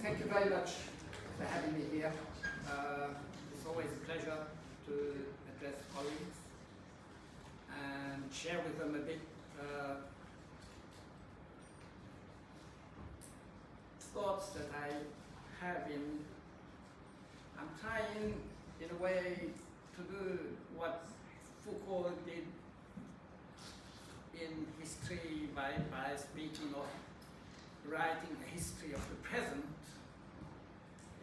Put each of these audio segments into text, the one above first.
Thank you very much for having me here. It's always a pleasure to address colleagues and share with them a bit thoughts that I have in. I'm trying, in a way, to do what Foucault did in history by speaking of writing a history of the present,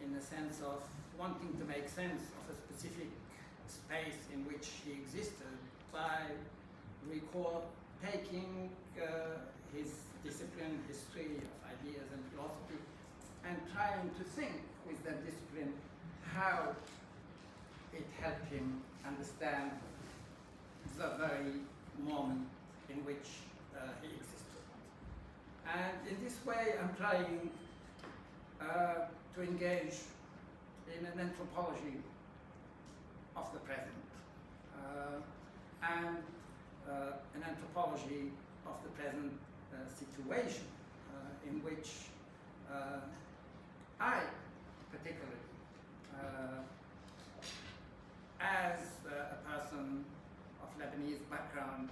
in the sense of wanting to make sense of a specific space in which he existed by taking his discipline, history of ideas and philosophy, and trying to think with that discipline how it helped him understand the very moment in which he existed. And in this way, I'm trying to engage in an anthropology of the present and an anthropology of the present situation in which I particularly, as a person of Lebanese background,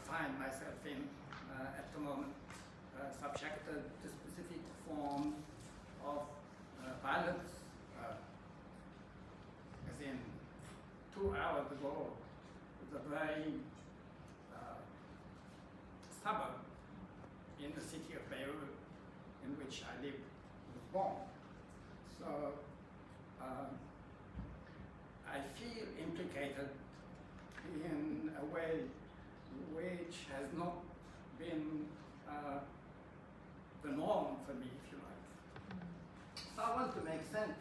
find myself in at the moment, subjected to specific forms of violence. As in 2 hours ago, the very suburb in the city of Beirut in which I lived was bombed. So I feel implicated in a way which has not been the norm for me, if you like. So I want to make sense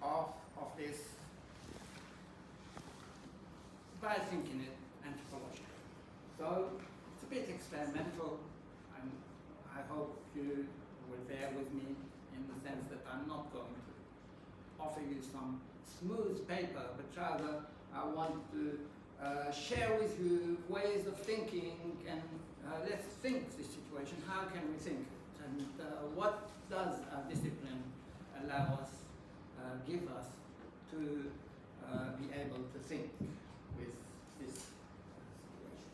of this by thinking it anthropologically. So it's a bit experimental, and I hope you will bear with me in the sense that I'm not going to offer you some smooth paper, but rather I want to share with you ways of thinking, and let's think this situation. How can we think it? And what does our discipline allow us, give us, to be able to think with this situation?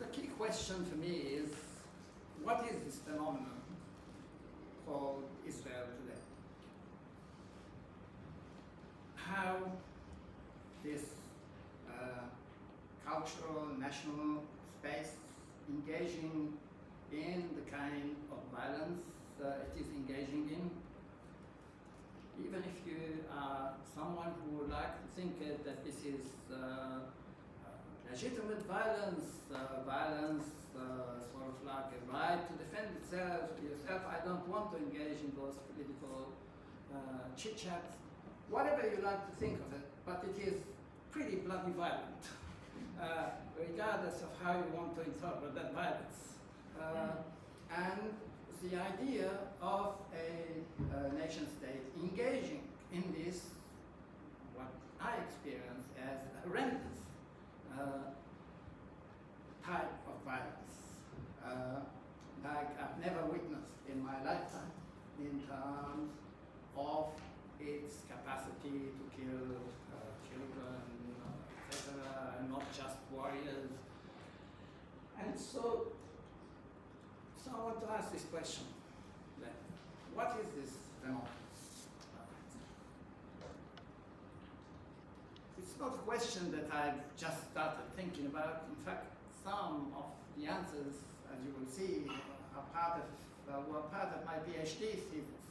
The key question for me is, what is this phenomenon called Israel today? How this cultural, national space engaging in the kind of violence it is engaging in, even if you are someone who would like to think that this is legitimate violence, sort of like a right to defend itself, yourself. I don't want to engage in those political chit-chats, whatever you like to think of it, but it is pretty bloody violent, regardless of how you want to interpret that violence. And the idea of a nation state engaging in this, what I experience as a horrendous type of violence, like I've never witnessed in my lifetime, in terms of its capacity to kill children, etc., and not just warriors. And so I want to ask this question then. What is this phenomenon? It's not a question that I've just started thinking about. In fact, some of the answers, as you will see, were part of my PhD thesis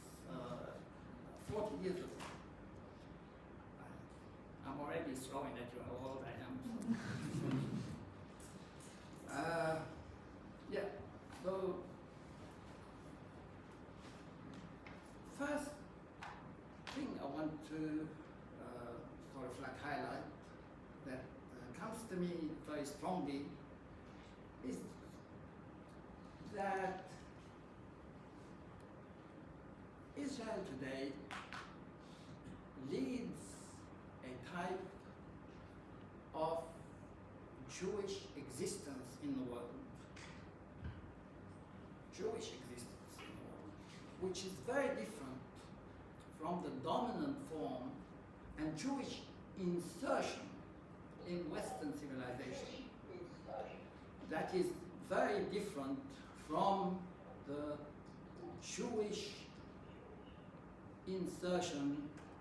40 years ago. I'm already throwing at you how old I am. Yeah, so first thing I want to sort of like highlight that comes to me very strongly is that Israel today leads a type of Jewish existence in the world Jewish existence in the world, which is very different from the dominant form and Jewish insertion in Western civilization. That is very different from the Jewish insertion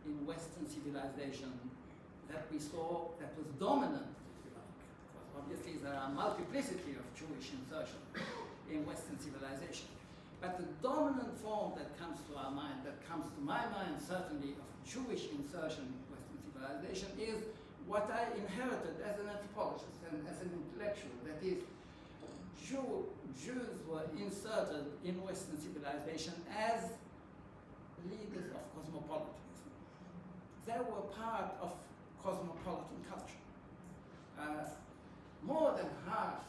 in Western civilization that we saw that was dominant, if you like, because obviously there are a multiplicity of Jewish insertion in Western civilization. But the dominant form that comes to our mind, that comes to my mind certainly, of Jewish insertion in Western civilization is what I inherited as an anthropologist and as an intellectual. That is, Jews were inserted in Western civilization as leaders of cosmopolitanism. They were part of cosmopolitan culture. More than half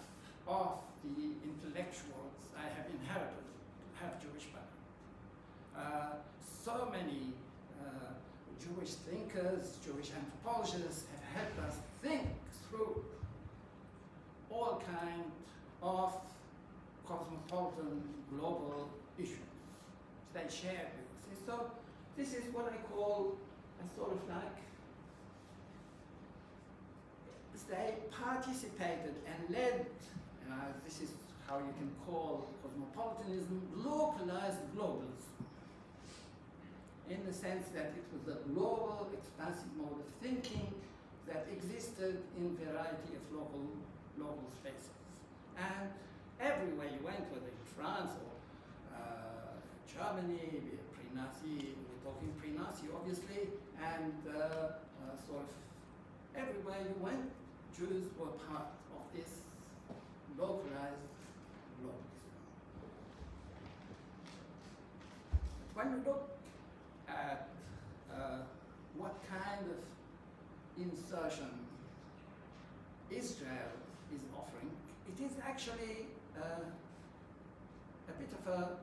of the intellectuals I have inherited have Jewish background. So many Jewish thinkers, Jewish anthropologists have helped us think through all kinds of cosmopolitan global issues they share with us. So this is what I call a sort of like, they participated and led, this is how you can call cosmopolitanism, localized globalism, in the sense that it was a global, expansive mode of thinking that existed in variety of local spaces. And everywhere you went, whether in France or Germany, pre-Nazi, we're talking pre-Nazi obviously, and sort of everywhere you went, Jews were part of this localized globalism. When we look at what kind of insertion Israel is offering, it is actually a bit of a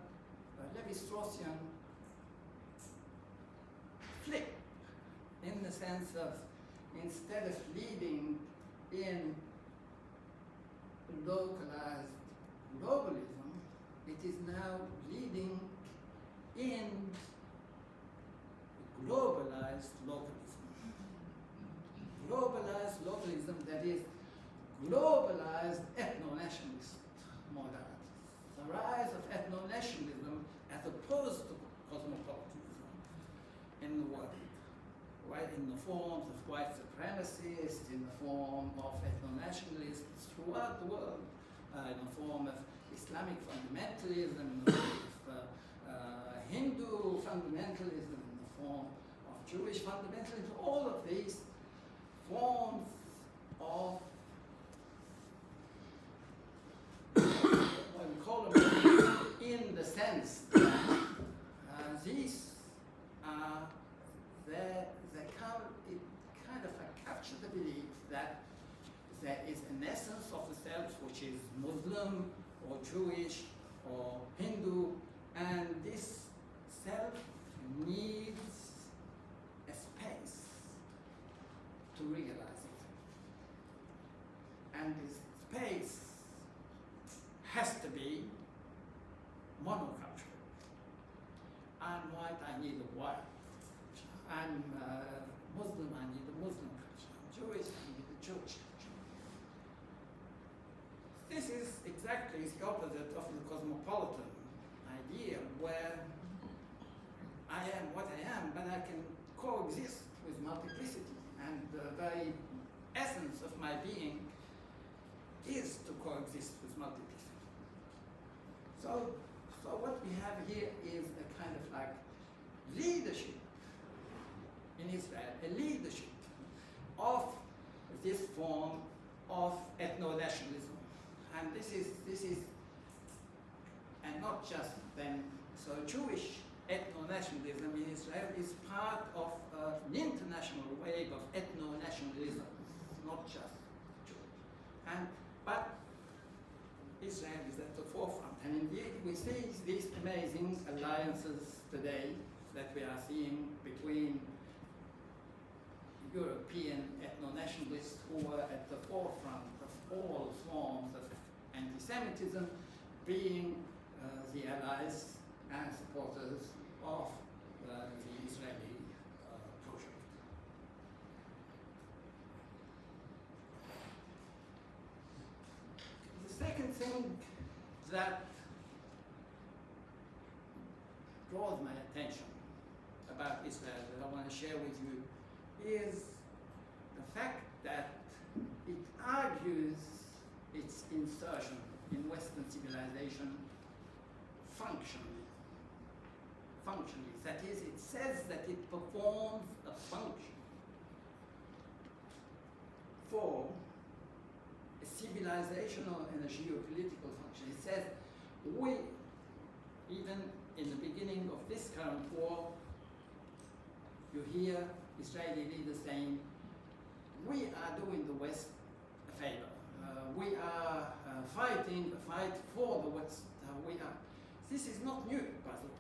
Levi-Straussian flip, in the sense of, instead of leading in localized globalism, it is now leading in globalized localism. Globalized localism, that is, globalized ethno-nationalist modalities. The rise of ethno-nationalism as opposed to cosmopolitanism in the world, right? In the forms of white supremacists, in the form of ethno-nationalists throughout the world, in the form of Islamic fundamentalism, in the form of Hindu fundamentalism, in the form of Jewish fundamentalism. All of these forms of what we call them in the sense that these are they kind of capture the belief that there is an essence of the self which is Muslim or Jewish or Hindu, and this self needs a space to realize it. And this space has to be monocultural. I'm white, I need a white culture. I'm Muslim, I need a Muslim culture. I'm Jewish, I need a Jewish culture. This is exactly the opposite of the cosmopolitan idea, where I am what I am, but I can coexist with multiplicity, and the very essence of my being is to coexist with multiplicity. So what we have here is a kind of like leadership in Israel, a leadership of this form of ethno-nationalism. And this is, and not just then, so Jewish ethno-nationalism in Israel is part of an international wave of ethno-nationalism, not just Jewish. But Israel is at the forefront, and indeed we see these amazing alliances today that we are seeing between European ethno-nationalists who are at the forefront of all forms of anti-Semitism, being the allies and supporters of the Israeli project. The second thing that draws my attention about Israel that I want to share with you is the fact that it argues its insertion in Western civilization functionally. That is, it says that it performs a function for a civilizational and a geopolitical function. It says we, even in the beginning of this current war, you hear Israeli leaders saying, we are doing the West a favor. We are fighting a fight for the West. This is not new, by the way.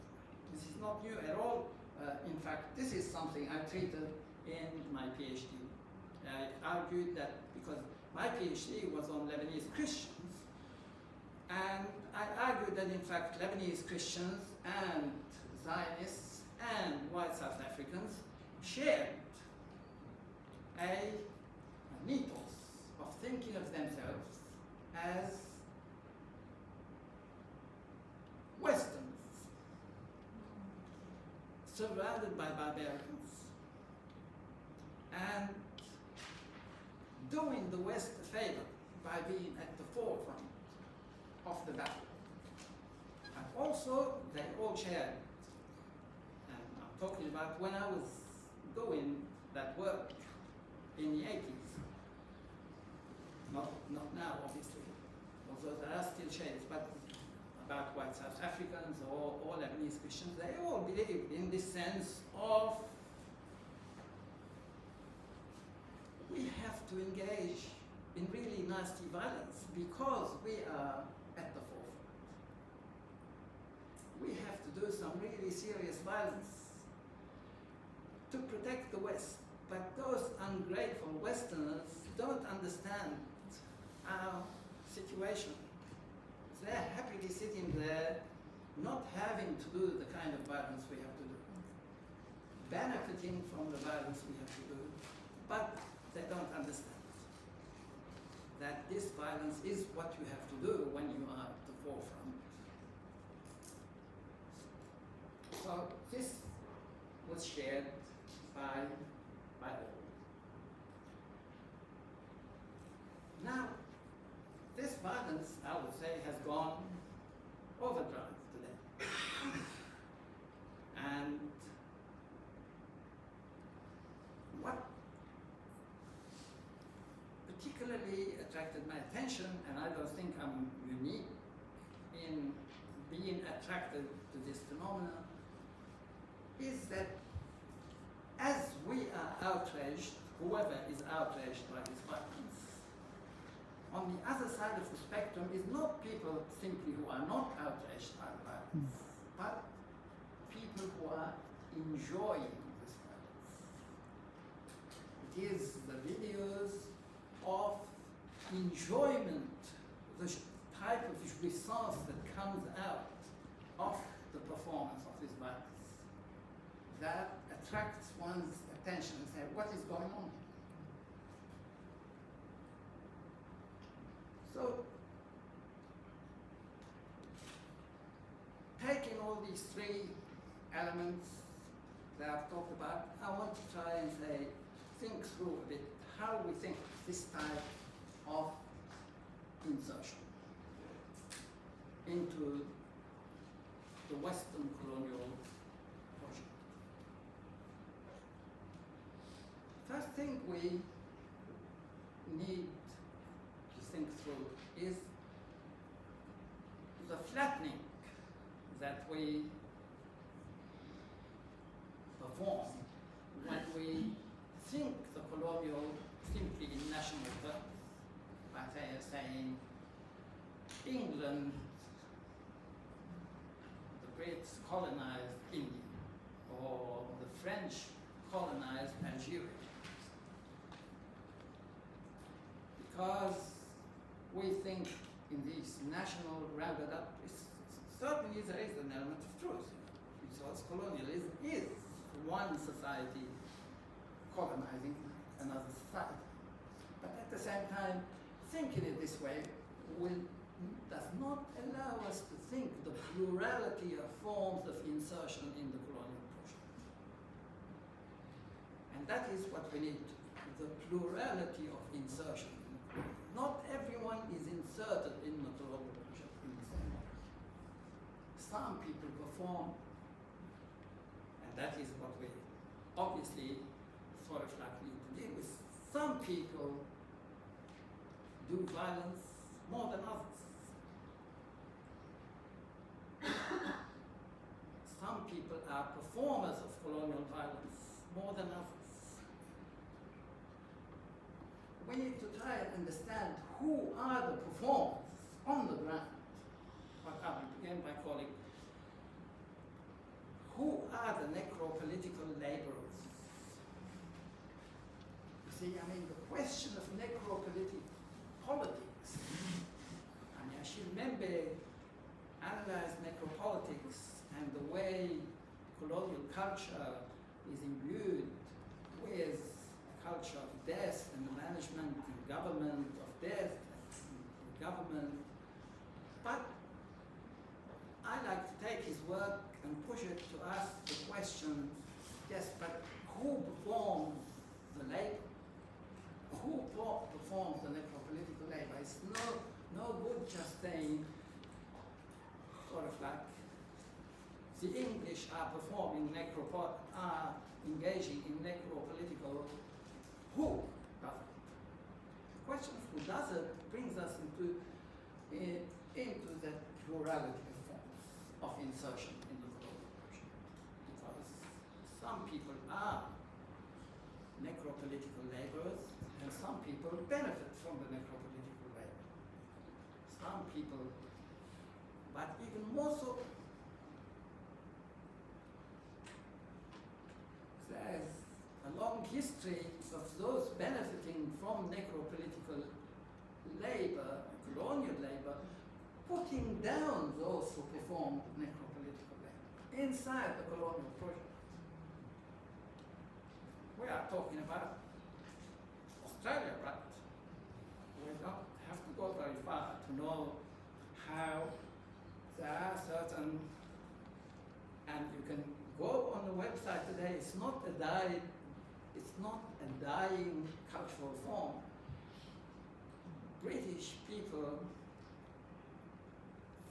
This is not new at all. In fact, this is something I treated in my PhD. I argued that because my PhD was on Lebanese Christians, and I argued that in fact Lebanese Christians and Zionists and white South Africans shared a mythos of thinking of themselves as Westerns, surrounded by barbarians, and doing the West a favor by being at the forefront of the battle. And also, they all shared, and I'm talking about when I was doing that work in the 80s, not now, obviously, although there are still shades, but about white South Africans or Lebanese Christians, they all believed in this sense of we have to engage in really nasty violence because we are at the forefront. We have to do some really serious violence to protect the West. But those ungrateful Westerners don't understand our situation. They're happily sitting there, not having to do the kind of violence we have to do, benefiting from the violence we have to do, but they don't understand that this violence is what you have to do when you are at the forefront. So this was shared by all. Now, this violence, I would say, has gone overdrive today. And what particularly attracted my attention, and I don't think I'm unique in being attracted to this phenomenon, is that as we are outraged, whoever is outraged by this violence, on the other side of the spectrum is not people simply who are not outraged by the violence, but people who are enjoying this violence. It is the videos of enjoyment, the type of jouissance that comes out of the performance of this violence that attracts one's attention and say, what is going on here? So, taking all these three elements that I've talked about, I want to try and say, think through a bit how we think this type of insertion into the Western colonial project. First thing we need to think through is the flattening that we perform when we think the colonial simply in national terms, by saying England, the Brits colonized India, or the French colonized Algeria. Because we think in these national rounded up certainly there is an element of truth. Because colonialism is one society colonizing another society. But at the same time, thinking it this way does not allow us to think the plurality of forms of insertion in the colonial project. And that is what we need, the plurality of insertion. Not everyone is inserted in the colonial project in the same way. Some people perform, and that is what we obviously sort of like need to deal with. Some people do violence more than others. Some people are performers of colonial violence more than others. We need to try and understand who are the performers on the ground. What I will begin by calling, who are the necropolitical laborers? You see, I mean, the question of necropolitics, I should remember, analyze necropolitics and the way colonial culture is imbued with a culture of death and the management and government of death and government. But I like to take his work and push it to ask the question, yes, but who performs the labor? Who performs the necropolitical labor? It's no good just saying, sort of like, the English are performing are engaging in necropolitical. Who does it? The question of who does it brings us into that plurality of forms of insertion in the colonial project. Because some people are necropolitical laborers, and some people benefit from the necropolitical labor. Some people, but even more so, there's a long history of those benefiting from necropolitical labor, colonial labor, putting down those who perform necropolitical labor inside the colonial project. We are talking about Australia, right? We don't have to go very far to know how there are certain, and you can go on the website today. It's not a dying cultural form. British people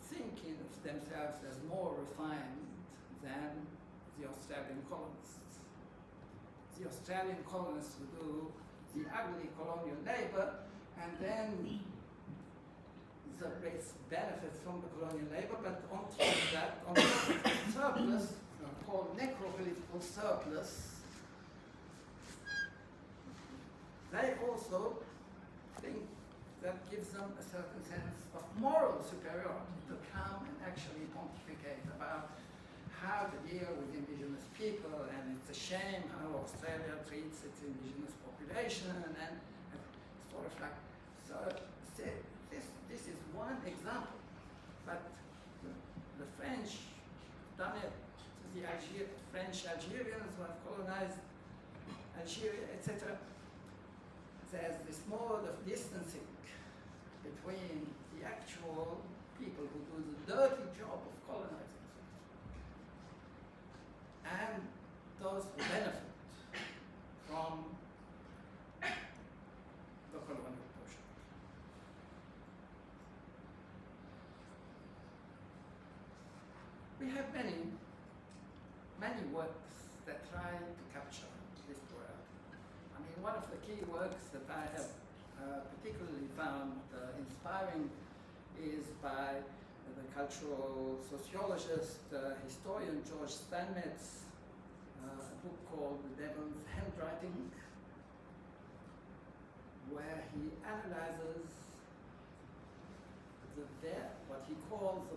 thinking of themselves as more refined than the Australian colonists. The Australian colonists who do the ugly colonial labor, and then the race benefits from the colonial labor, but on top of that, on top of the surplus, called necropolitical surplus, they also think that gives them a certain sense of moral superiority to come and actually pontificate about how to deal with indigenous people, and it's a shame how Australia treats its indigenous population, and sort of like, so this is one example, but the French done it to the French Algerians who have colonized Algeria, etc. There's this mode of distancing between the actual people who do the dirty job of colonizing and those who benefit from the colonial project. We have many works that try to capture this world. I mean, one of the key works that I have particularly found inspiring is by the cultural sociologist, historian George Steinmetz, a book called The Devil's Handwriting, where he analyzes what he calls the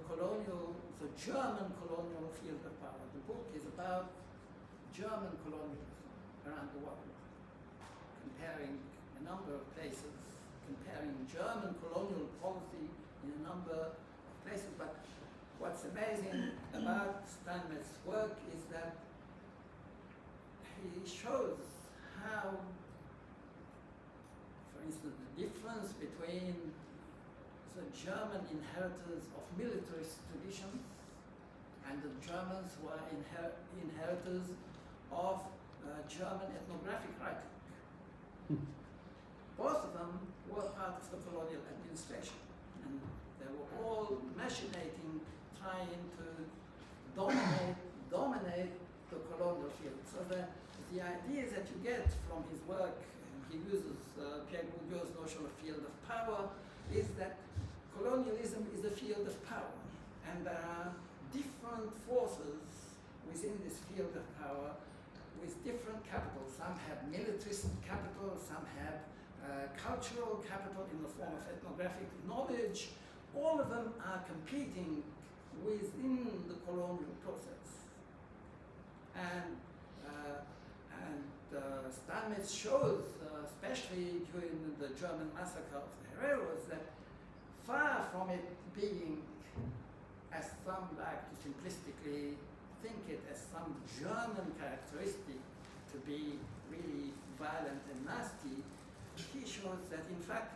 German colonial field of power. The book is about German colonialism around the world, comparing a number of places, comparing German colonial policy in a number of places, but what's amazing about Steinmetz's work is that he shows how, for instance, the difference between the German inheritors of militarist traditions and the Germans who are inheritors of German ethnographic writing. Both of them were part of the colonial administration, and they were all machinating, trying to dominate the colonial field. So the ideas that you get from his work, and he uses Pierre Bourdieu's notion of field of power, is that colonialism is a field of power, and there are different forces within this field of power with different capital. Some have militarist capital, some have cultural capital in the form of ethnographic knowledge. All of them are competing within the colonial process. And Steinmetz shows, especially during the German massacre of the Herreros, that far from it being, as some like to simplistically think it as some German characteristic to be really violent and nasty, he shows that in fact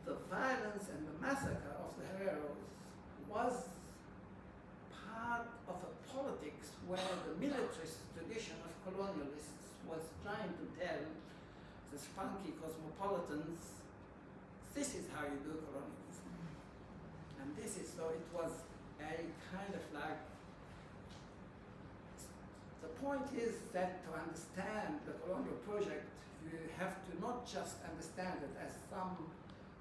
the violence and the massacre of the Herreros was part of a politics where the militarist tradition of colonialists was trying to tell the spunky cosmopolitans, this is how you do colonialism. And this is, so it was a kind of like, the point is that to understand the colonial project, you have to not just understand it as some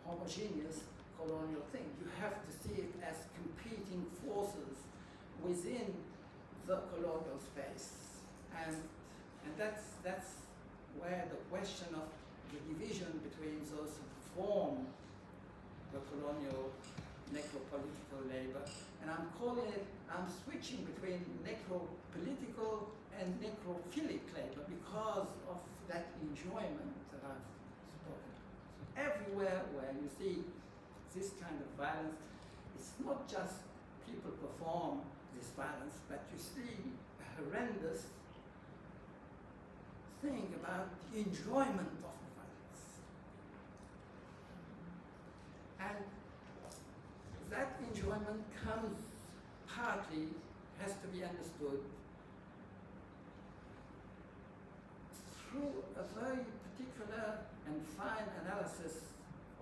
homogeneous colonial thing. You have to see it as competing forces within the colonial space. And that's where the question of the division between those who perform the colonial necropolitical labor, and I'm switching between necropolitical and necrophilic labor because of that enjoyment that I've spoken of. Everywhere where you see this kind of violence, it's not just people perform this violence, but you see a horrendous thing about the enjoyment of the violence. And that enjoyment has to be understood through a very particular and fine analysis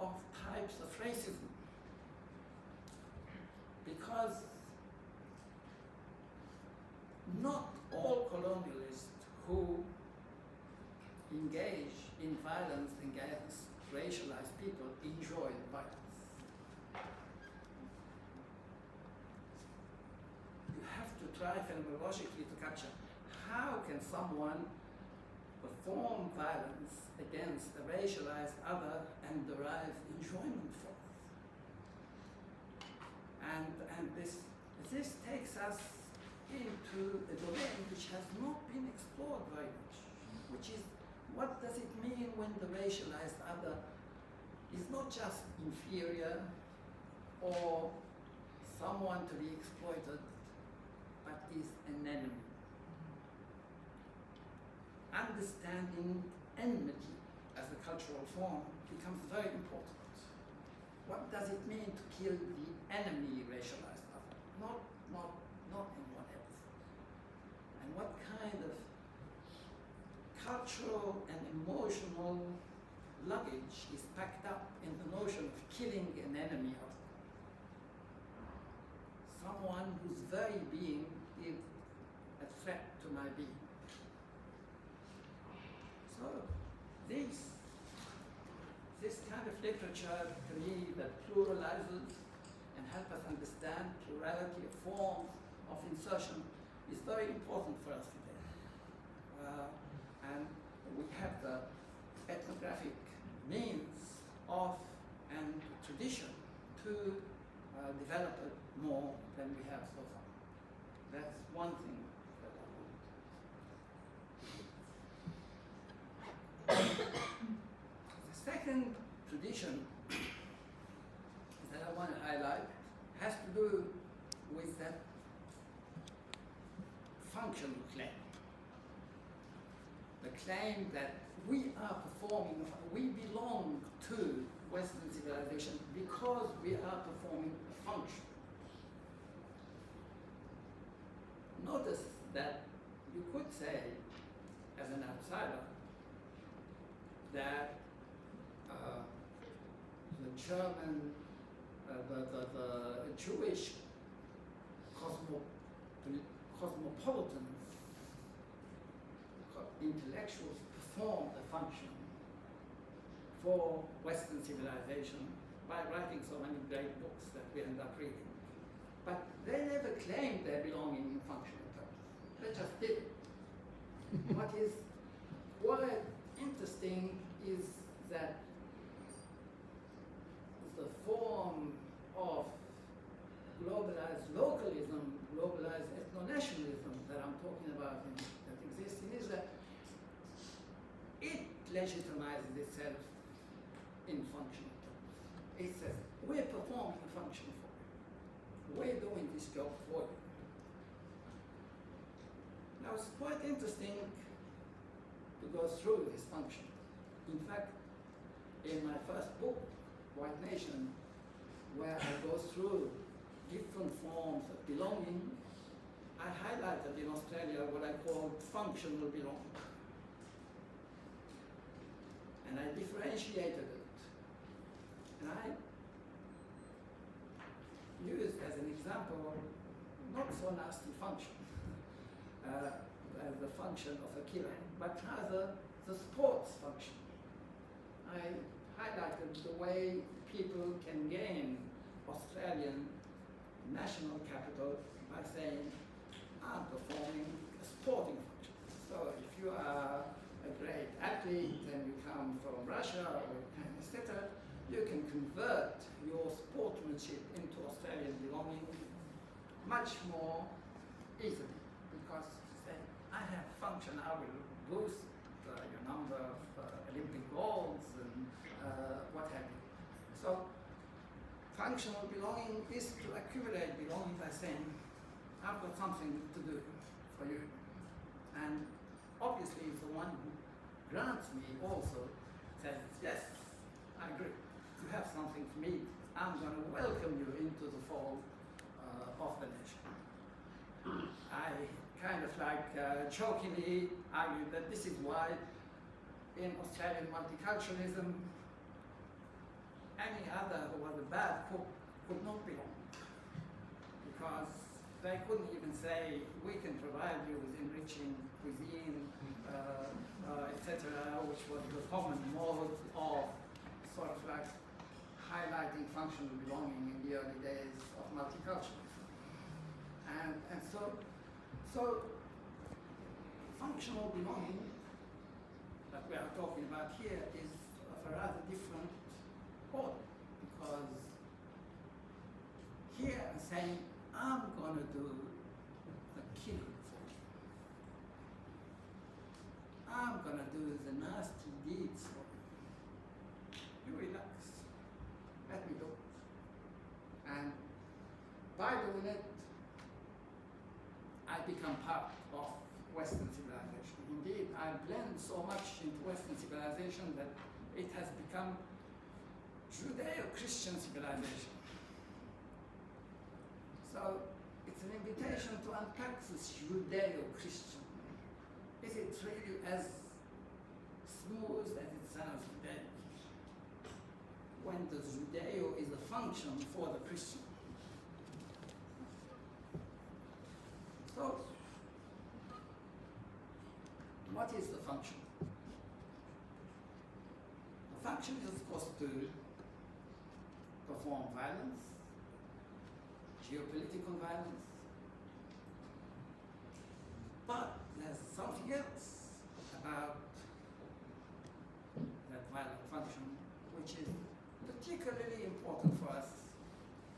of types of racism. Because not all colonialists who engage in violence against racialized people enjoy the violence. You have to try phenomenologically to capture how can someone perform violence against a racialized other and derive enjoyment from it. And this takes us into a domain which has not been explored very much, which is what does it mean when the racialized other is not just inferior or someone to be exploited, but is an enemy. Understanding enmity as a cultural form becomes very important. What does it mean to kill the enemy racialized other, not anyone else? And what kind of cultural and emotional luggage is packed up in the notion of killing an enemy other? Someone whose very being is a threat to my being. So this kind of literature, to me, that pluralizes and helps us understand plurality of forms of insertion is very important for us today. And we have the ethnographic means of and tradition to develop it more than we have so far. That's one thing that I want. The second tradition that I want to highlight claim that we are performing, we belong to Western civilization because we are performing a function. Notice that you could say, as an outsider, that the German, the Jewish cosmopolitans, intellectuals perform a function for Western civilization by writing so many great books that we end up reading. But they never claimed their belonging in functional terms. They just did it. What is quite interesting is that the form of globalized localism, globalized ethno-nationalism that I'm talking about that exists in Israel, it legitimizes itself in functional terms. It says, we're performing a function for you. We're doing this job for you. Now it's quite interesting to go through this function. In fact, in my first book, White Nation, where I go through different forms of belonging, I highlighted in Australia what I call functional belonging. And I differentiated it. And I used as an example, not so nasty function, as the function of a killer, but rather the sports function. I highlighted the way people can gain Australian national capital by saying, I'm performing a sporting function. So if you are a great athlete and you come from Russia, or etc., you can convert your sportsmanship into Australian belonging much more easily, because you say, I have function, I will boost your number of Olympic golds and what have you. So functional belonging is to accumulate belonging by saying, I've got something to do for you. And obviously the one who grants me also says, yes, I agree. You have something for me. I'm going to welcome you into the fold of the nation. I kind of like jokingly argue that this is why in Australian multiculturalism, any other who was a bad cook could not belong, because they couldn't even say, we can provide you with enriching cuisine, etc., which was the common mode of sort of like highlighting functional belonging in the early days of multiculturalism. And so functional belonging that we are talking about here is of a rather different order, because here I'm saying, I'm going to do the killing for you. I'm going to do the nasty deeds for you. You relax. Let me do it. And by doing it, I become part of Western civilization. Indeed, I blend so much into Western civilization that it has become Judeo-Christian civilization. So it's an invitation to unpack this Judeo-Christian. Is it really as smooth as it sounds today? When the Judeo is a function for the Christian. So, what is the function? The function is supposed to perform violence, geopolitical violence, but there's something else about that violent function which is particularly important for us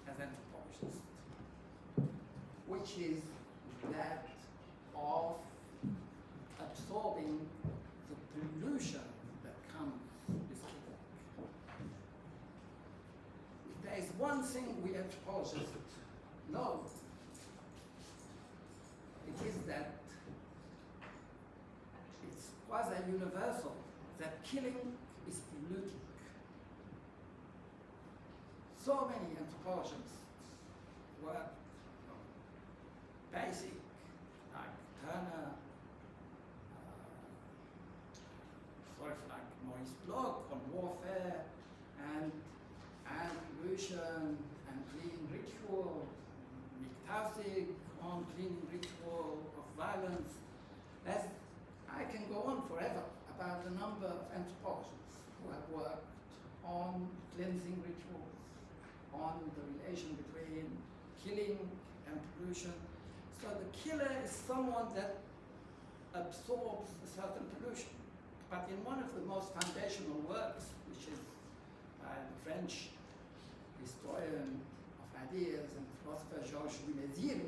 as anthropologists, which is that of absorbing the pollution that comes with it. If there is one thing we anthropologists know, it is that it's quasi-universal killing is polluting. So many anthropologists work from basic, like Turner, sort of like Maurice Bloch on warfare and pollution and cleaning ritual, Mick on cleaning ritual of violence. As I can go on forever about the number of anthropologists who have worked on cleansing rituals, on the relation between killing and pollution. So the killer is someone that absorbs a certain pollution. But in one of the most foundational works, which is by the French historian of ideas and philosopher Georges Dumézil,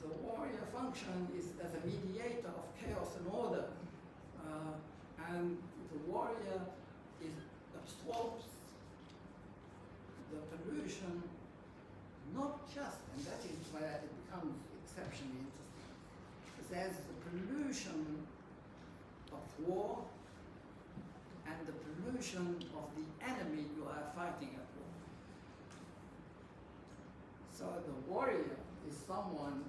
the warrior function is as a mediator of chaos and order. And the warrior absorbs the pollution, not just, and that is where it becomes exceptionally interesting, there's the pollution of war and the pollution of the enemy you are fighting at war. So the warrior is someone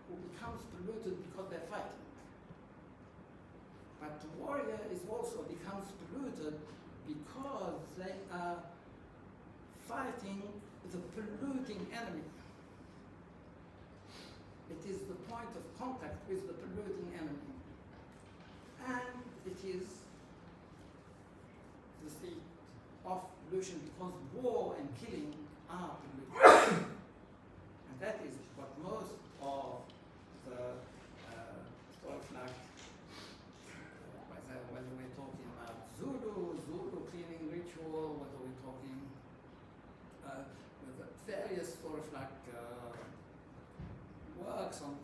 who becomes polluted because they're fighting. But the warrior also becomes polluted because they are fighting the polluting enemy. It is the point of contact with the polluting enemy. And it is the seat of pollution because war and killing are polluting. And that is what most of the sort of like, whether we're talking about Zulu cleaning ritual, whether we're talking with the various sort of like works on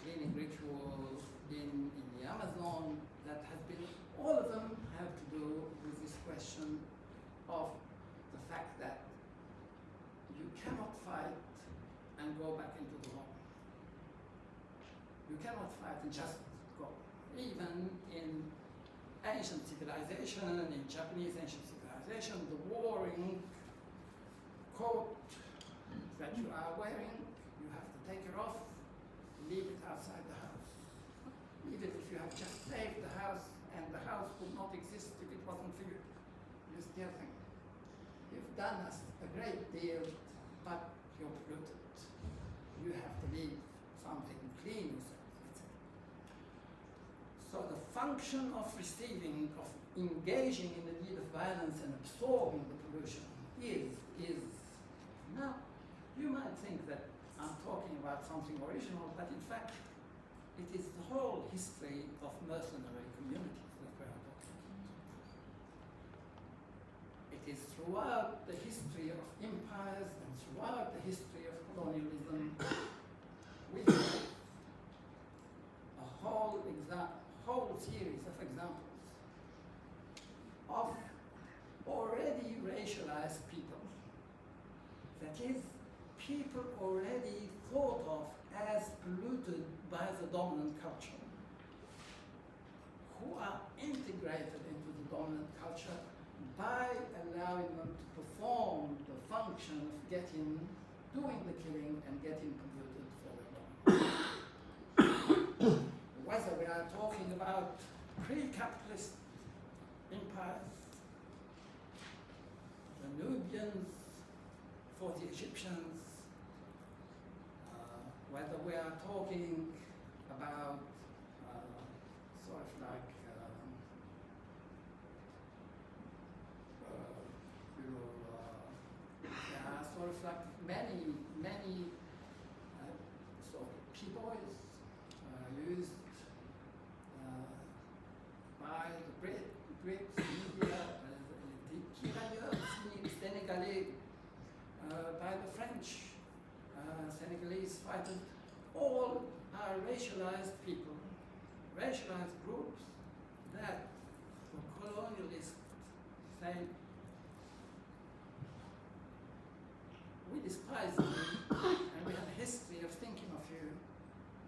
cleaning rituals in the Amazon, that has been, all of them have to do with this question of the fact that you cannot fight and go back into the home. You cannot fight and just go. Even in ancient civilization, in Japanese ancient civilization, the warring coat that you are wearing, you have to take it off, leave it outside the house. Even if you have just saved the house, and the house would not exist if it wasn't for you. You still think you've done us a great deal, but you're polluted. You have to leave something, clean yourself, etc. So the function of receiving, of engaging in the need of violence and absorbing the pollution is now, you might think that I'm talking about something original, but in fact, it is the whole history of mercenary communities that we are talking about. It is throughout the history of empires and throughout the history of colonialism, we have a whole series of examples of already racialized people. That is, people already thought of as polluted by the dominant culture, who are integrated into the dominant culture by allowing them to perform the function of doing the killing and getting polluted for the dominant. Whether we are talking about pre-capitalist empires, the Nubians for the Egyptians, whether we are talking about sort of like there are sort of like many sort of P-boys used by the Brits, India, the tirailleurs, Senegalese, by the French, Senegalese fighters, all are racialized people, racialized groups that the colonialists say, we despise you and we have a history of thinking of you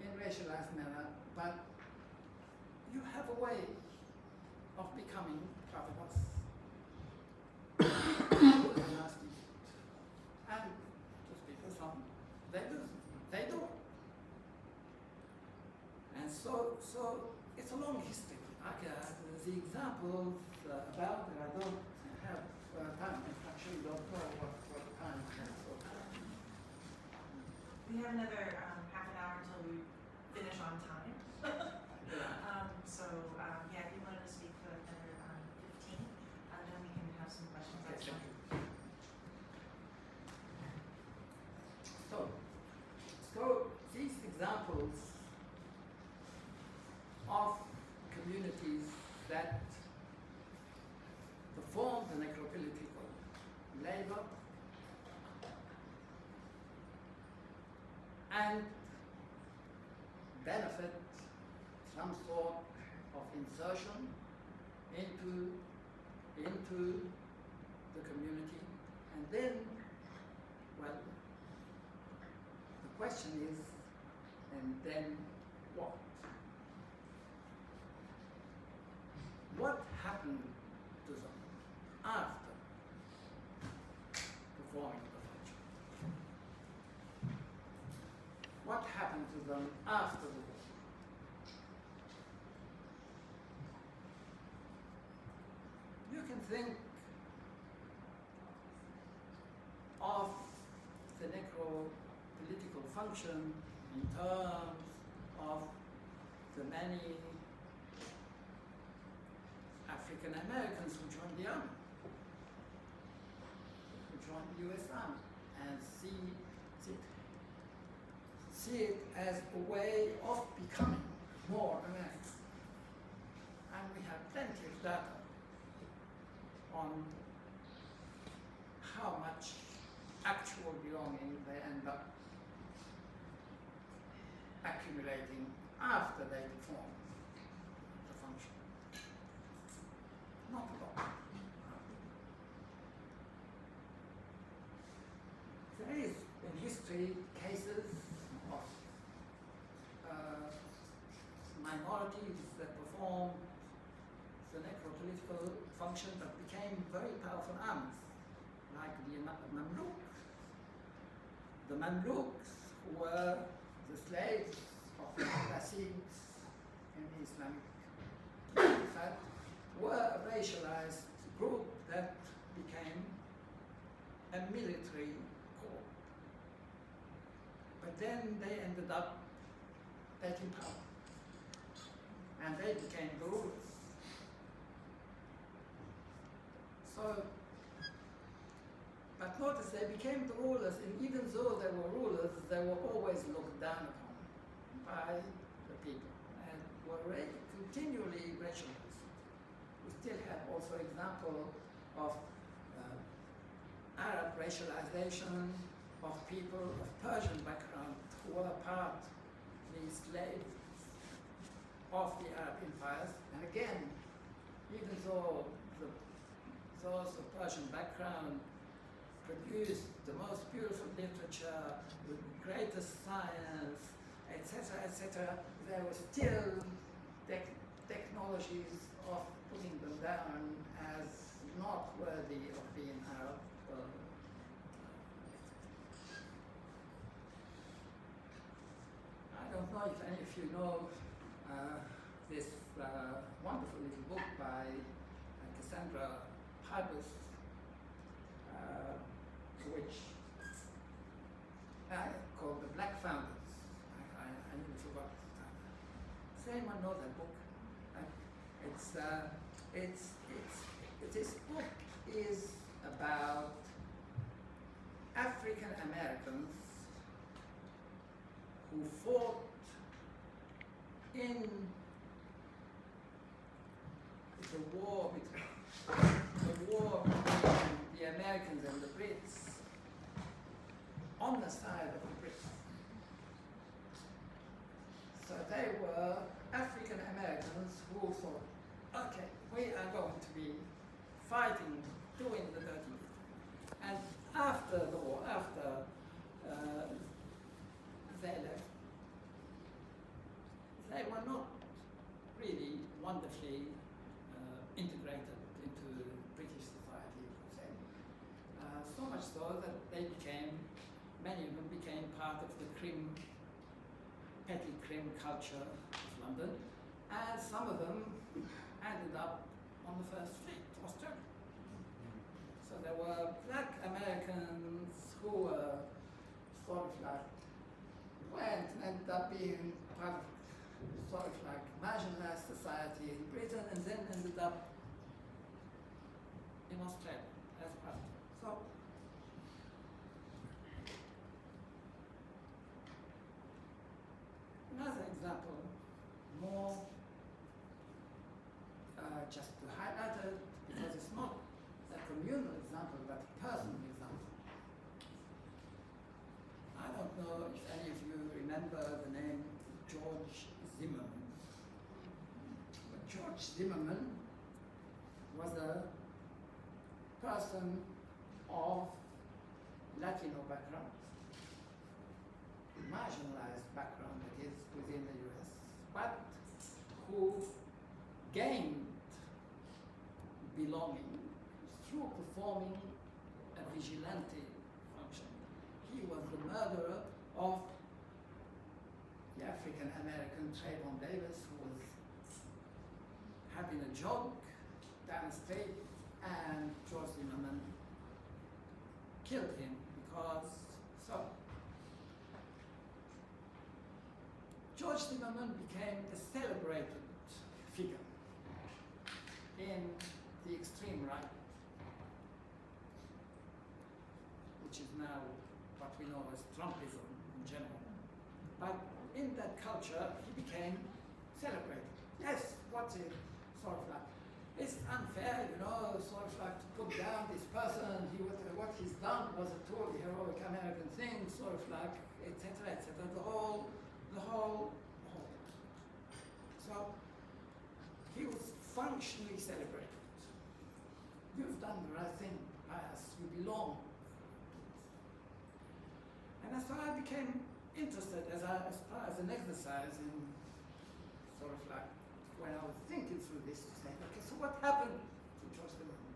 in racialized manner, but you have a way So it's a long history. The examples about that I don't have time. I actually don't know what time I have. So. We have another half an hour until we finish on time. Yeah, if you wanted to speak for another 15, then we can have some questions. That's fine. So these examples of communities that perform the necropolitical labor and benefit some sort of insertion into the community, and then, well, the question is, and then what? What happened to them after performing the function? What happened to them after the war? You can think of the necro-political function in terms of the many African Americans who joined the army, who joined the US Army, and see it as a way of becoming more American. And we have plenty of data on how much actual belonging they end up accumulating after they perform the function. Not a lot. There is in history cases of minorities that performed the necropolitical function but became very powerful armies, like the Mamluks. The Mamluks were the slaves of the Abbasids in the Islamic Caliphate, were a racialized group that became a military corps. But then they ended up taking power, and they became the rulers. So, but notice they became the rulers, and even though they were rulers, they were always looked down upon by the people and were continually racialized. We still have also example of Arab racialization of people of Persian background who were part the slaves of the Arab empires. And again, even though those of Persian background produced the most beautiful literature, the greatest science, etc., there were still technologies of putting them down as not worthy of being Arab. I don't know if any of you know this wonderful little book by Cassandra Pybus, which called The Black Founders. I nearly forgot. Does anyone know that book? This book is about African Americans who fought in the war between the Americans and the Brits on the side of the Brits. So they were African Americans who thought, okay, we are going to be fighting, doing the dirty bit. And after the war, after they left, they were not really wonderfully integrated into British society, you could say. So much so that many of them became part of the petty Krim culture of London. and some of them ended up on the first fleet to Australia. So there were black Americans who were sort of like went and ended up being part of sort of like marginalized society in Britain and then ended up in Australia as part of it. So another example, more just to highlight it, because it's not a communal example, but a personal example. I don't know if any of you remember the name George Zimmerman. But George Zimmerman was a person of Latino background, marginalized background, that is, within the US, but who gained belonging through performing a vigilante function. He was the murderer of the African American Trayvon Davis, who was having a jog down the street, and George Zimmerman killed him because so. George Zimmerman became a celebrated figure in the extreme right, which is now what we know as Trumpism in general. But in that culture, he became celebrated. Yes, what's it? Sort of like, it's unfair, you know, sort of like to put down this person. What he's done was a truly heroic American thing, sort of like, etc., etc. The whole. So he was functionally celebrated. You've done the right thing by us. You belong. And so I became interested as an exercise in sort of like when I was thinking through this to say, okay, so what happened to George Zimmerman?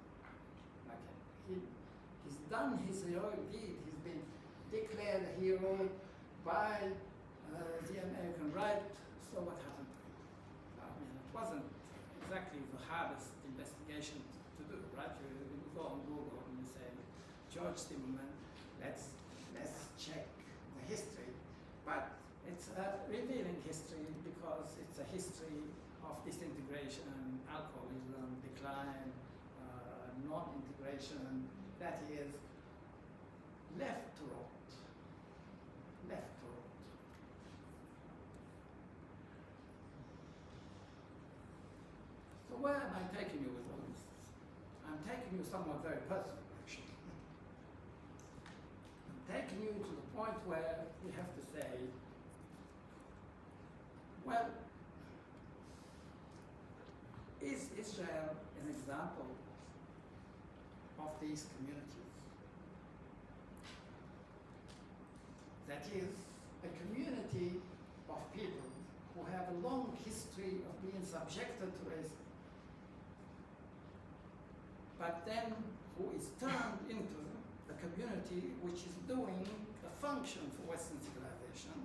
Okay, he's done his heroic deed. He's been declared a hero by the American right. So what happened to him? I mean, it wasn't exactly the hardest investigation to do, right? You go on Google and you say, George Zimmerman, let's check the history. But it's a revealing history because it's a history of disintegration, alcoholism, decline, non-integration, that is left to rot. Left to rot. So where am I taking you with all this? I'm taking you somewhat very personal, actually. I'm taking you to the point where we have to say, well, is Israel an example of these communities? That is, a community of people who have a long history of being subjected to racism, but then who is turned into a community which is doing a function for Western civilization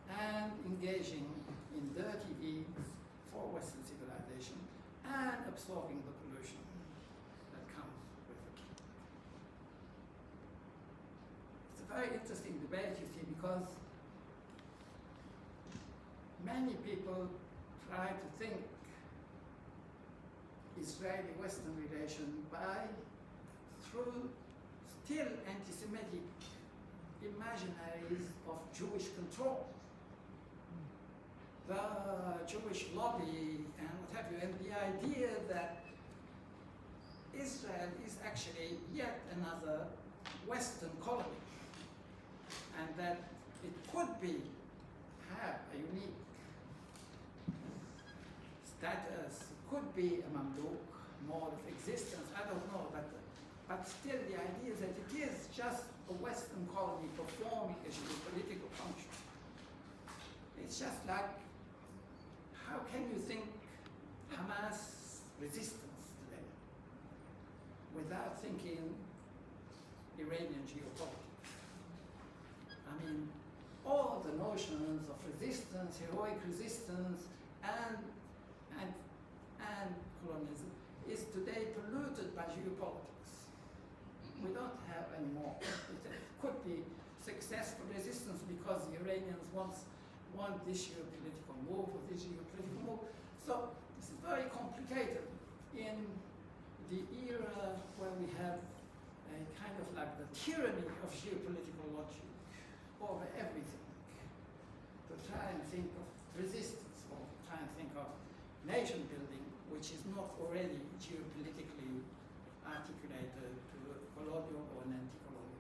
and engaging in dirty deeds for Western civilization and absorbing the pollution that comes with it. It's a very interesting debate, you see, because many people try to think Israeli-Western relation through still anti-Semitic imaginaries of Jewish control, the Jewish lobby and what have you, and the idea that Israel is actually yet another Western colony, and that it could have a unique status, could be a Mamluk mode of existence, I don't know, but still the idea is that it is just a Western colony performing a geopolitical function. It's just like, how can you think Hamas resistance today without thinking Iranian geopolitics? I mean, all the notions of resistance, heroic resistance, and colonialism is today polluted by geopolitics. We don't have any more. It could be successful resistance because the Iranians want this geopolitical move or this geopolitical move. So this is very complicated in the era where we have a kind of like the tyranny of geopolitical logic over everything. To try and think of resistance or try and think of nation building, which is not already geopolitically articulated to a colonial or an anti-colonial.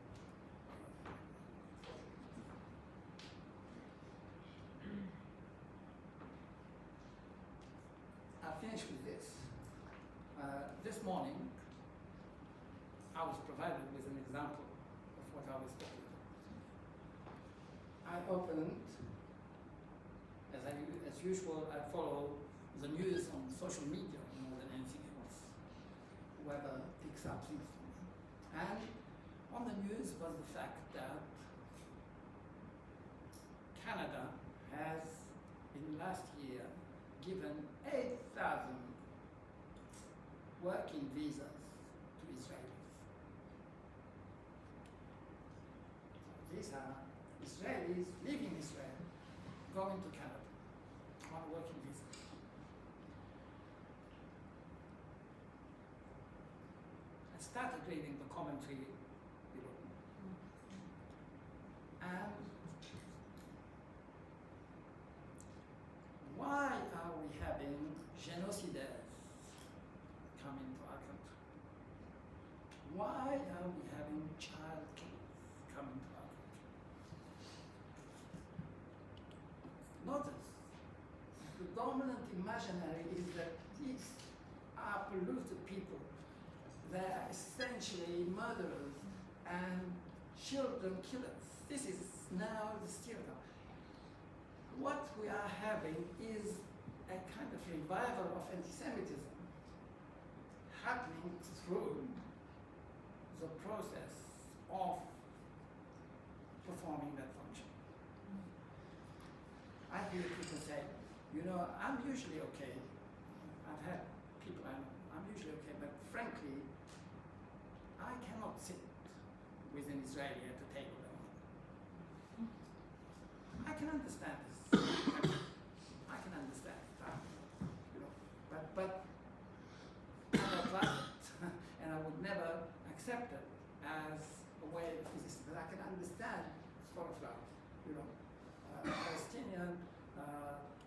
I'll finish with this. This morning, I was provided with an example of what I was talking about. I opened, as usual, I follow the news on social media more than anything else. Whoever picks up things from me. And on the news was the fact that Canada has, in the last year, given 8,000 working visas to Israelis. So these are Israelis leaving Israel, going to Canada on a working visa. I started reading the commentary below. And why are we having genocides coming to our country? Why are we having child killers coming to our country? Notice, the dominant imaginary is that these are polluted people. They are essentially murderers and children killers. This is now the stereotype. What we are having is a kind of revival of anti-Semitism happening through the process of performing that function. I hear people say, you know, I'm usually okay. I've had people I know, I'm usually okay, but frankly, I cannot sit with an Israeli at the table alone. I can understand this. I can understand it. You know, but I don't like it, and I would never accept it as a way of resistance. But I can understand sort of like, you know, Palestinian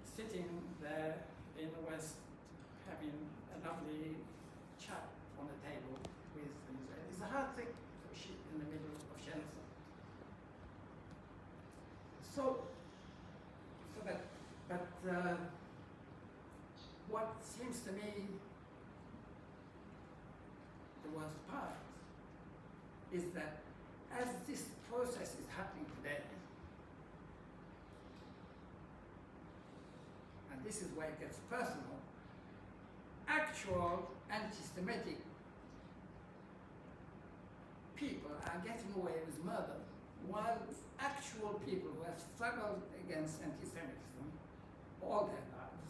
sitting there in the West having a lovely chat on the table with an Israeli. It's a hard thing to shit in the middle of genocide. But what seems to me the worst part is that as this process is happening today, and this is where it gets personal, actual anti-Semitic people are getting away with murder, while actual people who have struggled against anti-Semitism all their lives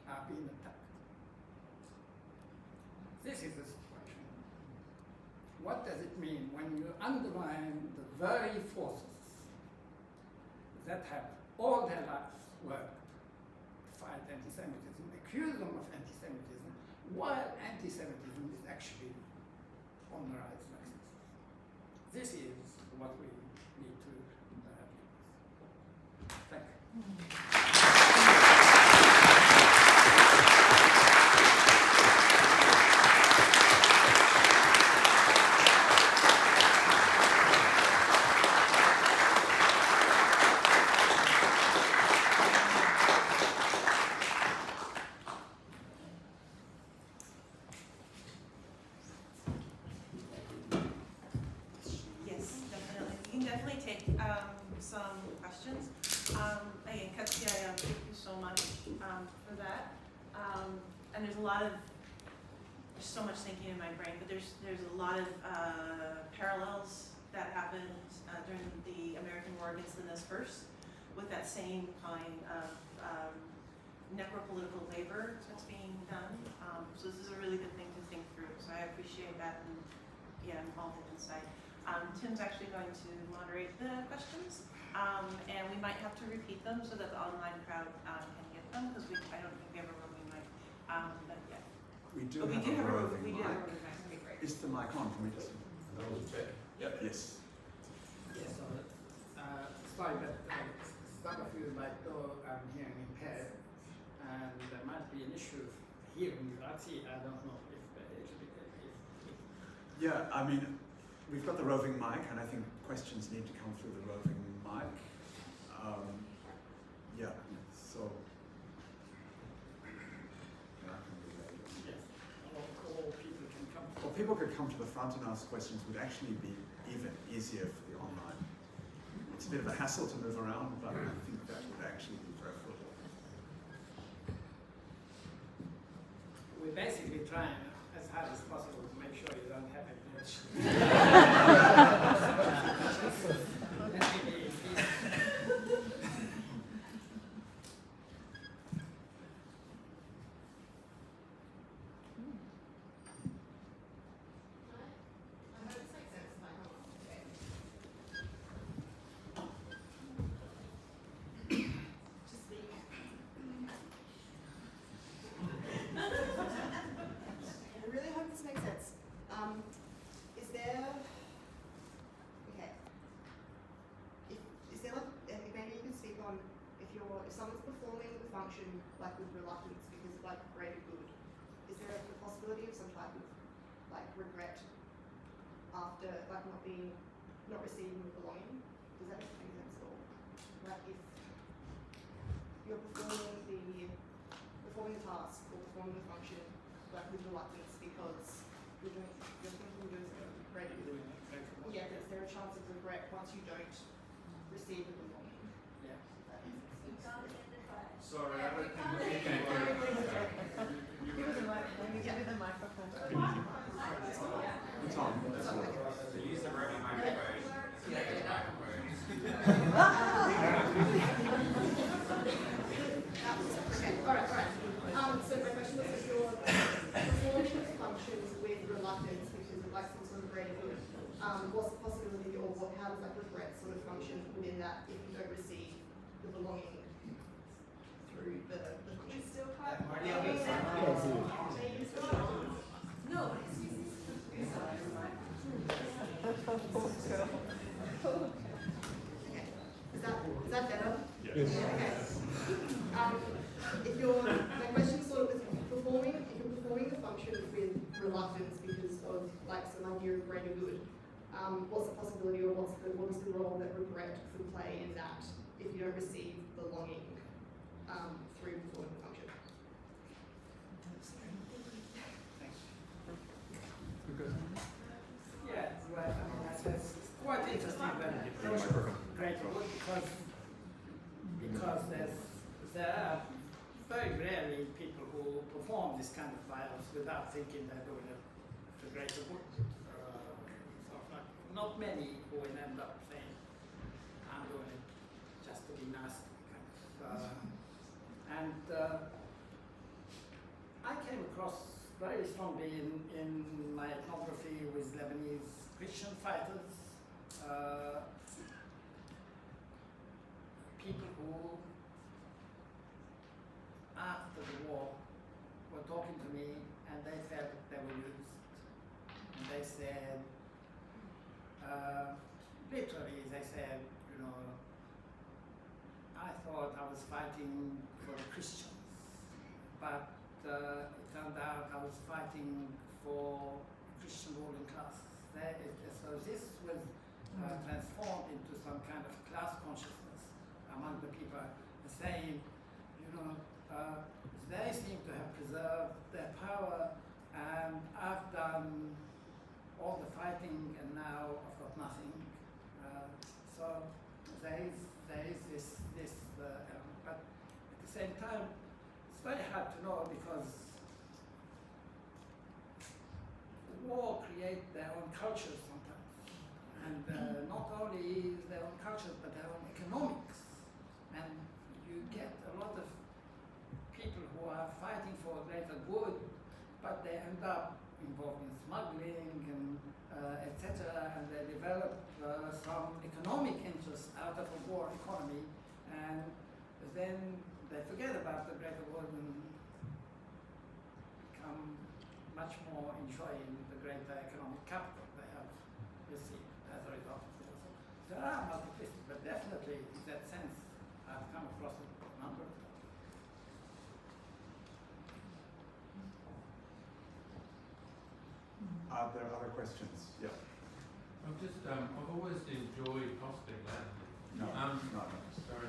are being attacked. This is the situation. What does it mean when you undermine the very forces that have all their lives worked to fight anti-Semitism, accuse them of anti-Semitism, while anti-Semitism is actually on the rise like this? This is what we need to deal with. Thank you. Yes, definitely. We can definitely take some questions. Again, Katya, thank you so much for that. And there's so much thinking in my brain, but there's a lot of parallels that happened during the American war against the Nez Perce with that same kind of necropolitical labor that's being done. So this is a really good thing to think through. So I appreciate that, and yeah, all the insight. Tim's actually going to moderate the questions, and we might have to repeat them so that the online crowd can get them, because I don't think we have a roving mic. But yeah. We do have a roving mic. Okay, great. Is the mic on? Can we just... Yep. Yes. Yes, sorry, but some of you might know I'm hearing impaired, and there might be an issue of hearing. I don't know if Yeah, I mean, we've got the roving mic, and I think questions need to come through the roving mic. Yeah, so... yes, or people can come. Or people could come to the front and ask questions, would actually be even easier for the online. It's a bit of a hassle to move around, but I think that would actually be preferable. We're basically trying as hard as possible to make sure you don't have a glitch. like with reluctance because of like greater good, is there the possibility of some type of like regret after like not receiving the belonging? Does that make sense at all? Like if you're performing the task or performing the function like with reluctance because you're thinking you're doing something with greater good. Yeah, is there a chance of regret once you don't receive the belonging? Yeah. Sorry, I don't think we can Give me the microphone. It's on. That's all. use the roving microphone. Okay, alright. So my question was if you're performing functions with reluctance because of like some sort of greater good, what's the possibility or how does like regret sort of function within that if you don't receive the belonging through the function? Still part No, okay. Is that better? Yes. Okay. My question sort of is if you're performing the function with reluctance because of like some idea of greater good, what's the possibility or what is the role that regret could play in that if you don't receive belonging through performing the function? Yeah, well, I mean, it's quite interesting that great good because there are very rarely people who perform this kind of violence without thinking they're doing it for greater good. Not many who will end up saying, I'm doing it just to be nasty, kind of. I came across very strongly in my ethnography with Lebanese Christian fighters, people who, after the war, were talking to me and they felt they were used. And they said, literally, they said, you know, I thought I was fighting for the Christians, but it turned out I was fighting for Christian ruling class. So this was transformed into some kind of class consciousness among the people, saying, you know, they seem to have preserved their power, and I've done all the fighting, and now I've got nothing. So there is this element, but at the same time, it's very hard to know because war create their own cultures sometimes, and not only their own cultures but their own economics, and you get a lot of people fighting for a greater good, but they end up involved in smuggling and etc., and they develop some economic interest out of a war economy, and then they forget about the greater good and become much more enjoying the greater economic capital they have received as a result of this. So there are multiplicities, but definitely in that sense, I've come across a number of them. Are there other questions? Yeah. I've always enjoyed hospitality. No. No. Sorry.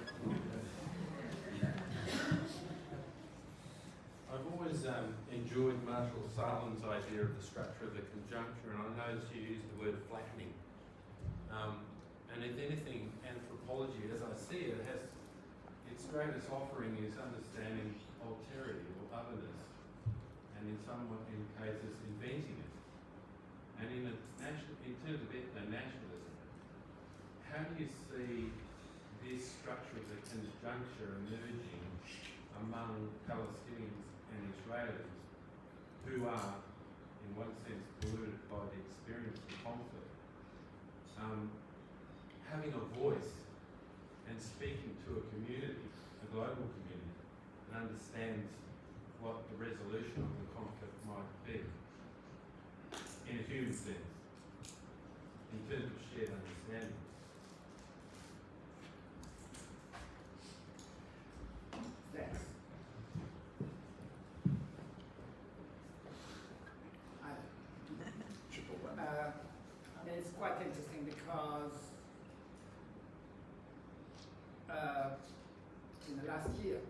I've always enjoyed Marshall Sahlins' idea of the structure of the conjuncture, and I noticed you used the word flattening. And if anything, anthropology, as I see it, has its greatest offering is understanding alterity or otherness, and in cases inventing it. And in terms of ethno-nationalism, how do you see this structure of the conjuncture emerging among Palestinians and Israelis who are, in one sense, polluted by the experience of conflict, having a voice and speaking to a community, a global community, that understands what the resolution of the conflict might be in a human sense, in terms of shared understanding. Thanks. I mean, it's quite interesting because in the last year,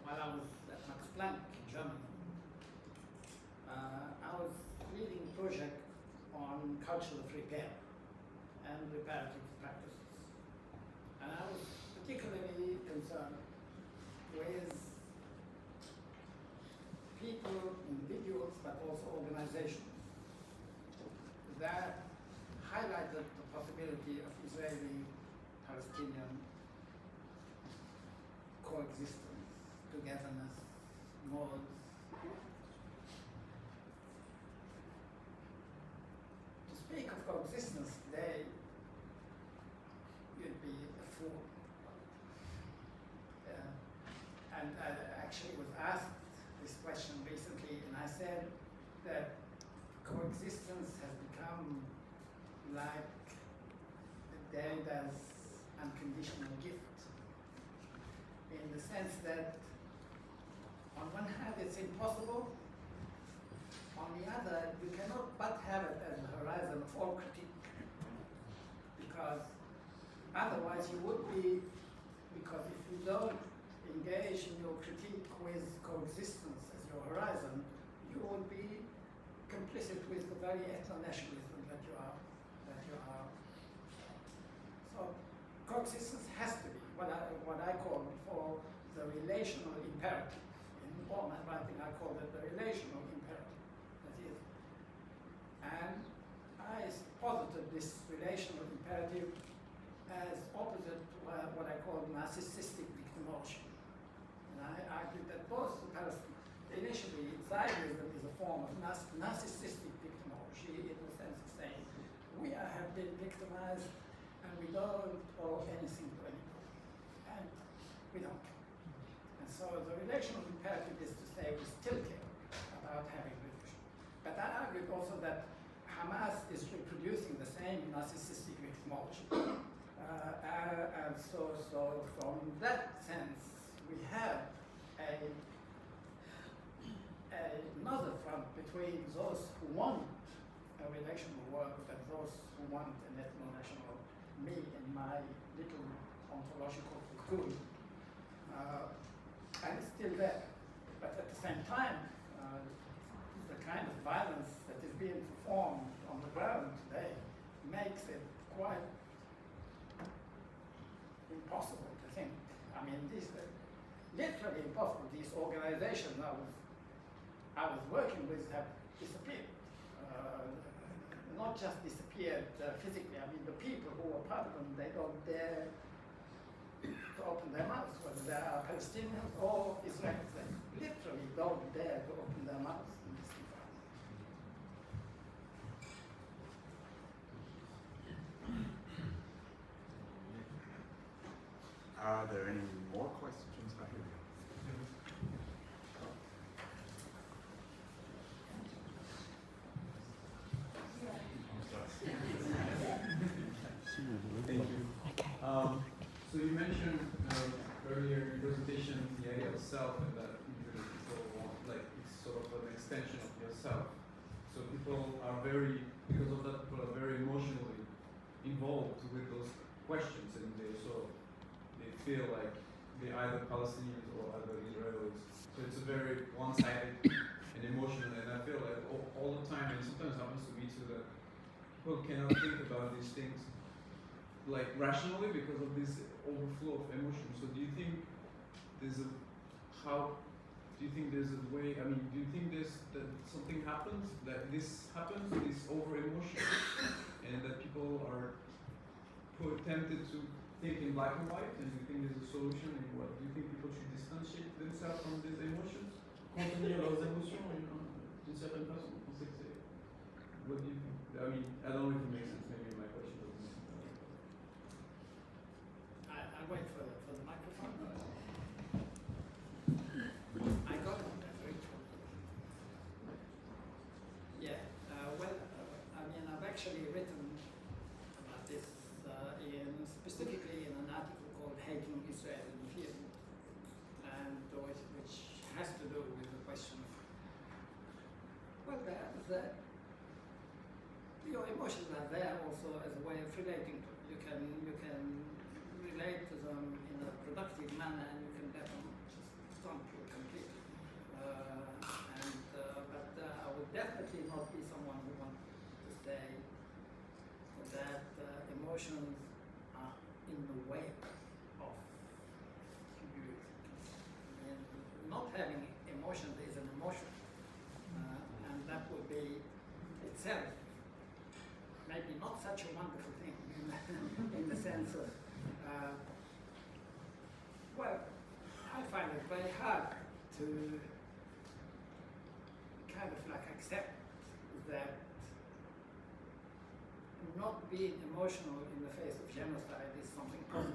while I was at Max Planck in Germany, I was leading a project on cultural repair and reparative practices. And I was particularly concerned with people, individuals, but also organizations that highlighted the possibility of Israeli-Palestinian coexistence, togetherness, modes. To speak of coexistence today, you'd be a fool. And I actually was asked this question recently, and I said that coexistence has become like Derrida's unconditional gift, in the sense that on one hand it's impossible, on the other you cannot but have it as a horizon of all critique, because otherwise you would be, because if you don't engage in your critique with coexistence as your horizon, you would be complicit with the very ethno-nationalism that you are. So coexistence has to be what I call before the relational imperative. In all my writing I call it the relational imperative. That is. And I posited this relational imperative as opposite to what I call narcissistic victimology. And I argued that both initially Zionism is a form of narcissistic victimology, in the sense of saying we have been victimized and we don't owe anything to anybody, and we don't care. And so the relational imperative is to say we still care about having religion. But I argued also that Hamas is reproducing the same narcissistic victimology. And so from that sense, we have another front between those who want a relational world and those who want an ethno-national me in my little ontological cocoon. And it's still there. But at the same time, the kind of violence that is being performed on the ground today makes it quite impossible to think. I mean, literally impossible. These organizations I was working with have disappeared. Not just disappeared physically. I mean, the people who were part of them, they don't dare to open their mouths, whether they are Palestinians or Israelis. They literally don't dare to open their mouths in this environment. Are there any more questions back here? Thank you. So you mentioned earlier in your presentation the idea of self, and that usually people want, like, it's sort of an extension of yourself. So people are very, because of that, people are very emotionally involved with those questions, and they feel like they're either Palestinians or either Israelis. So it's a very one-sided and emotional, and I feel like all the time, and sometimes happens to me too, that people cannot think about these things like rationally because of this overflow of emotions. So do you think there's a way, I mean, do you think that something happens, that this happens, this over emotion, and that people are tempted to think in black and white, and do you think there's a solution, and what do you think people should distantiate themselves from these emotions? Contenir leurs émotions, d'une certaine façon, pensez que c'est, what do you think? I mean, I don't know if it makes sense, maybe my question doesn't make sense. I wait for the microphone. I got it. Yeah. I mean, I've actually written about this specifically in an article called Hating Israel in Fear, and which has to do with the question of, well, your emotions are there also as a way of relating to. You can relate to them in a productive manner, and you can let them just stump you completely. But I would definitely not be someone who wants to say that emotions are in the way of you. I mean, not having emotions is an emotion, and that would be itself maybe not such a wonderful thing in the sense of, well, I find it very hard to kind of like accept that not being emotional in the face of genocide is something positive.